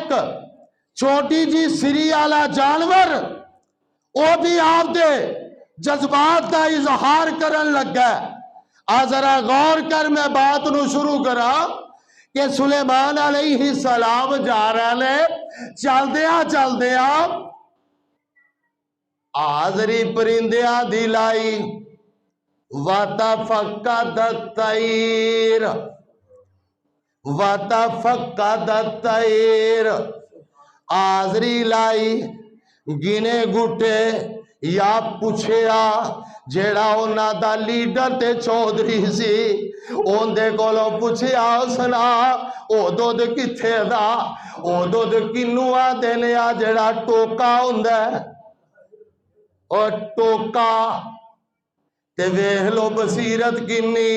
एक छोटी जी सिरी वाला जानवर वो भी आपदे जज्बात का इजहार करन लगा। आ जरा गौर कर, मैं बात नू शुरू करा कि सुलेमान अलैहिस्सलाम जा रहे ने, चलदिया चलदिया हाजरी परिंदिया दी लाई। वतफक्कद तैर, वतफक्कद तैर, हाजरी लाई, गिने गुटे या पुछया जेड़ा उन्हां दा लीडर ते चौधरी सी, उहदे कोलों पुछया सुना ओ दुध किथे दा, ओ दुध किनू आंदे ने, आ जेड़ा टोका हुंदा और टोका। ते वेख लो बसीरत किन्नी,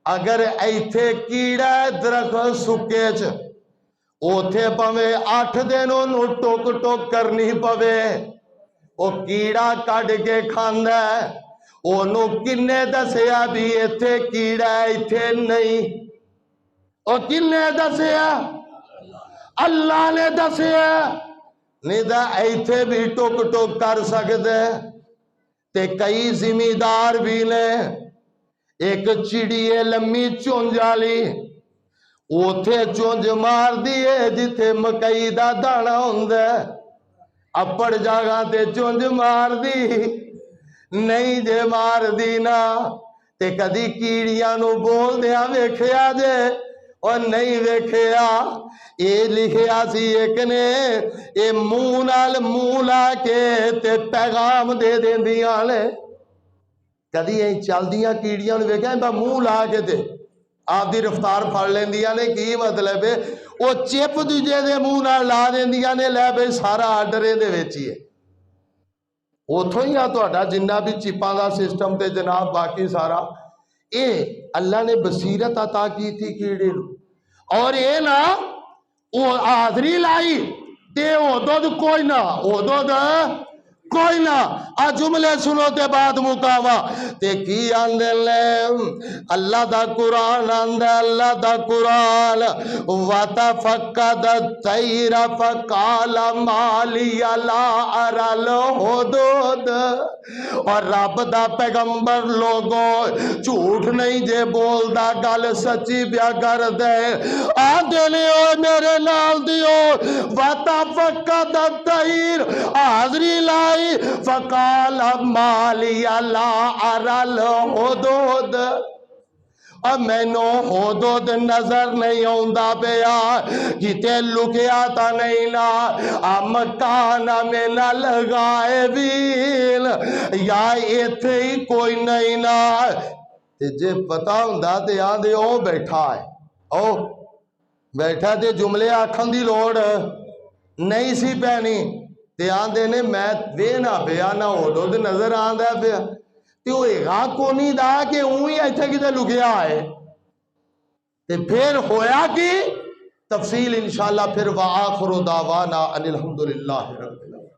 अगर इथे कीड़ा दरख्त सुके च, उथे पवे 8 दिन ओनू टोक टोक करनी पवे, ओ कीड़ा कट के खांदा है। ओनू किन्ने दसिया भी इथे कीड़ा इथे नहीं? ओ किन्ने दसिया? अल्लाह ने दसिया। नहीं तो इथे भी टोक टोक कर सकते। ते कई जिमीदार भी ने, एक चिड़ी है लम्मी चुंझ वाली, उथे चुंझ मार दी है जिथे मकई दा दाना हुंदा, अपड़ जगह ते चुंझ मार दी, नहीं जे मार दी ना। ते कदी कीड़ियां नू बोलदियां वेखिया जे? और नहीं वेखिया। ये लिखिया सी एक ने, ये मुंह नाल मुंह ला के ते पैगाम दे देंदियां ने। कदी यही चलदियां कीड़ियां नू वेखिया मुंह ला के ते आपदी रफ्तार फड़ लेंदियां ने? की मतलब है? वो चिप दूजे दे मुंह नाल ला देंदियां ने, लै बई सारा आर्डर इहदे विच ही है। उथों ही आ तुहाडा जिन्ना भी चिपां दा सिस्टम ते जनाब बाकी सारा। ये अल्लाह ने बसीरत अता की थी कीड़े नू, और ये ना वो हाजरी लाई ते ओ दुध कोई ना, ओ दुध कोई ना। आ जुमले सुनो ते बाद मुकावा ते की आंदे ने। अल्लाह दा कुरान आंदा, अल्लाह दा कुरान, वतफक्कद तैर फकाल मालिया ला अरल हुदूद। और रब दा पैगंबर लोगों झूठ नहीं जे बोलदा, गल सच्ची ब्या कर दे। आंदे ने ओ मेरे नाल दियो, वतफक्कद तैर, हाजरी लाई, फकाल मालिया ला अरल हुदूद। अब मैनू हुदूद नजर नहीं आउंदा पिया, किते लुकिया ता नहीं ना। मकान में न लगाए बीन, या इथे ही कोई नहीं ना। ते जे पता हुंदा ते आंदे ओ बैठा है, ओ बैठा, ते जुमले आखन दी लोड़ नहीं सी पैनी। ते आंदे ने मैं वेहना पिया ना हुदूद नजर आंदा पिया, ते होएगा कोनी दा कि उही इत्थे किते लुकिया है। ते फिर होया कि तफसील इंशाअल्लाह फिर व आखिरु दावाना अनिल हम्दुलिल्लाह।